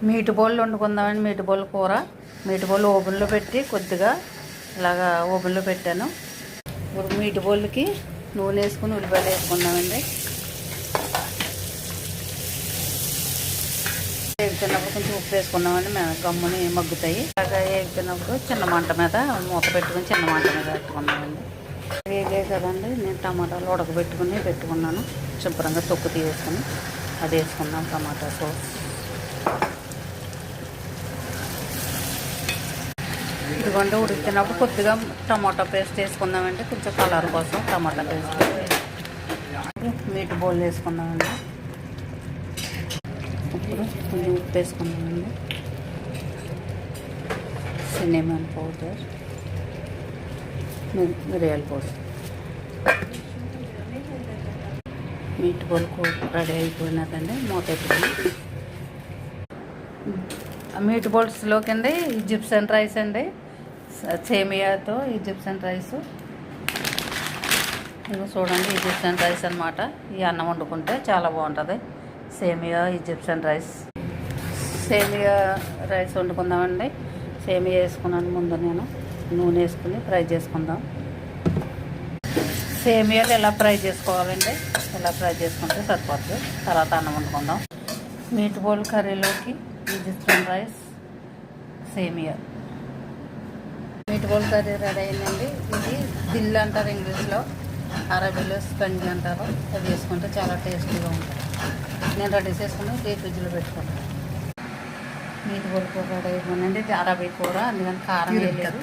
Meet bowl వండుకుందామని meet bowl కూర. Meet bowl ఓవెన్లో పెట్టి కొద్దిగా ఇలాగా ఓవెన్లో పెట్టాను. ఇప్పుడు మీట్ బౌల్కి నూనె వేసుకుని ఉల్లిపాయలు వేసుకుందామండి. వేగుతున్నప్పుడు కొంచెం ఉప్పు వేసుకున్నామండి, గమ్ముని మగ్గుతాయి. అలాగా వేగుతున్నప్పుడు చిన్న మంట మీద మూత పెట్టుకుని చిన్న మంట మీద పెట్టుకున్నామండి. వేగే కదండి, నేను టమాటాలు ఉడకబెట్టుకుని పెట్టుకున్నాను. శుభ్రంగా తొక్కు తీసేసుకుని అది వేసుకున్నాం. టమాటా సాస్ ఇదిగోండి. ఉడుకుతున్నప్పుడు కొద్దిగా టమాటా పేస్ట్ వేసుకుందామండి, కొంచెం కలర్ కోసం. టమాటా పేస్ట్ మీట్ బౌల్ వేసుకుందామండి. ఇప్పుడు కొంచెం ఉప్పు వేసుకుందామండి, సిన్నమన్ పౌడర్, మిరియాల పౌడర్. మీట్ బౌల్ రెడీ అయిపోయినదండి. మూత పెట్టుకుని మీట్ బౌల్స్లో కింద ఈజిప్షియన్ రైస్ అండి, సేమియాతో ఈజిప్షియన్ రైస్. ఇదిగో చూడండి, ఈజిప్షియన్ రైస్ అనమాట. ఈ అన్నం వండుకుంటే చాలా బాగుంటుంది. సేమియా ఈజిప్షియన్ రైస్. సేమియా రైస్ వండుకుందామండి. సేమియా వేసుకున్నాను ముందు నేను. నూనె వేసుకుని ఫ్రై చేసుకుందాం. సేమియాలు ఎలా ఫ్రై చేసుకోవాలండి, ఎలా ఫ్రై చేసుకుంటే సరిపోతుంది. తర్వాత అన్నం వండుకుందాం. మీట్ బౌల్ కర్రీలోకి ఈజిప్షియన్ రైస్, సేమియా. మీట్ బౌల్ కర్రీ రెడీ అయిందండి. ఇది దిల్ అంటారు ఇంగ్లీష్లో, అరబీలో స్పంజ్ అంటారు. అది వేసుకుంటే చాలా టేస్టీగా ఉంటుంది. నేను రెడీ చేసుకుని డీప్ ఫ్రిడ్జ్లో పెట్టుకుంటాను. మీట్ బౌల్ కూర రెడీ అయిపోయిందండి. ఇది అరబీ కూర, అందుకని కారం వేయలేదు.